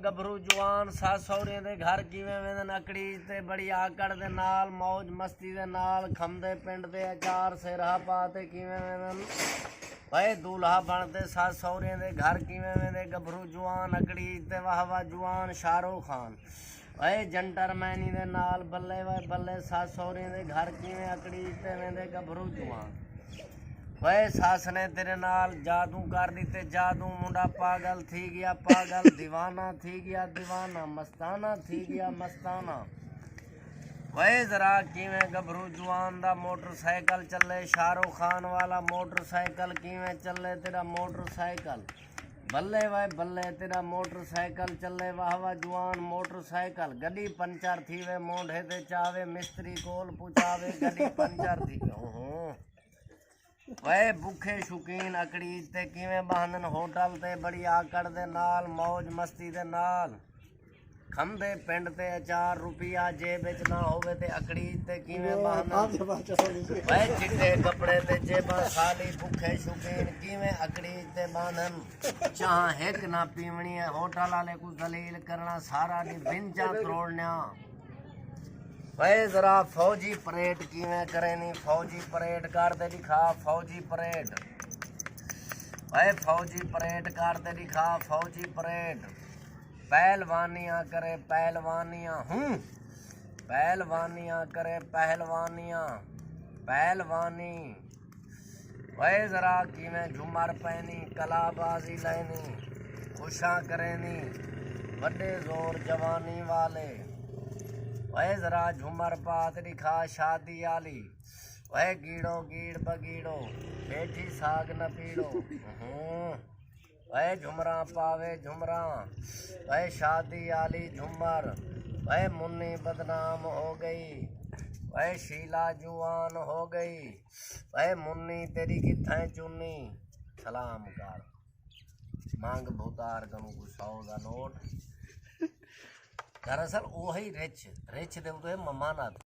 गभरू जवान सास सौरे दे घर किवें वेंदन अकड़ी ते बड़ी आकड़ दे नाल मौज मस्ती दे नाल खमदे पिंड दे अचार सिरहा पा ते किवें वेंदन भाई दूल्हा बनते सास सौरे दे घर किवें वेंदे गभरू जवान अकड़ी ते वाह वाह जवान शाहरुख खान भाई जंटर मैनी दे नाल बल्ले वाए बल्ले सास सौरे दे घर किवें अकड़ी ते वेंदे गभरू जवान वे सास ने तेरे नाल जादू कर दिते जादू मुंडा पागल थी गया पागल दीवाना थी गया दीवाना मस्ताना थी गया मस्ताना वे जरा किवें गभरू जवान दा मोटरसाइकिल चले शाहरुख खान वाला मोटरसाइकिल किवें चले तेरा मोटरसाइकिल बल्ले वाए बल्ले तेरा मोटरसाइकिल चले वाह वाह जवान मोटरसाइकिल गड्डी पंचर थी वे मोढ़े ते चावे मिस्त्री कोल पुछावे गड्डी पंचर थी वे भुखे शौकीन अकड़ी ते किवें बहानन होटल ते बड़ी आकड़ दे नाल मौज मस्ती दे नाल खमदे पिंड ते 4 रुपया जेब विच ना होवे ते अकड़ी ते किवें बहानन वे चिट्टे कपड़े ते जेबां खाली भुखे शौकीन किवें अकड़ी ते बहानन चाह हिक ना पीवनी है होटल वाले को दलील करना सारा दी बिंचा त्रोड़ना भाई जरा फौजी परेड किवें करे नी फौजी परेड करते दिखा फौजी परेड भाई फौजी परेड करते दिखा फौजी परेड पहलवानियां करे पहलवानियां पहलवानियां करे पहलवानियां पहलवानी भाई जरा किवें झुमर पैनी कलाबाजी लैनी खुशा करे नी बड़े जोर जवानी वाले वह जरा झूमर पात दिखा शादी आली वह गीड़ो गीड़ बगीड़ो बैठी साग न पीड़ो वह झुमरा पावे झुमरा वह शादी आली झुमर वह मुन्नी बदनाम हो गई वह शीला जुआन हो गई वह मुन्नी तेरी किथे चुन्नी सलाम कर मांग भूतार करूँ कुछ 100 का नोट दरअसल वही रिच दे ममाना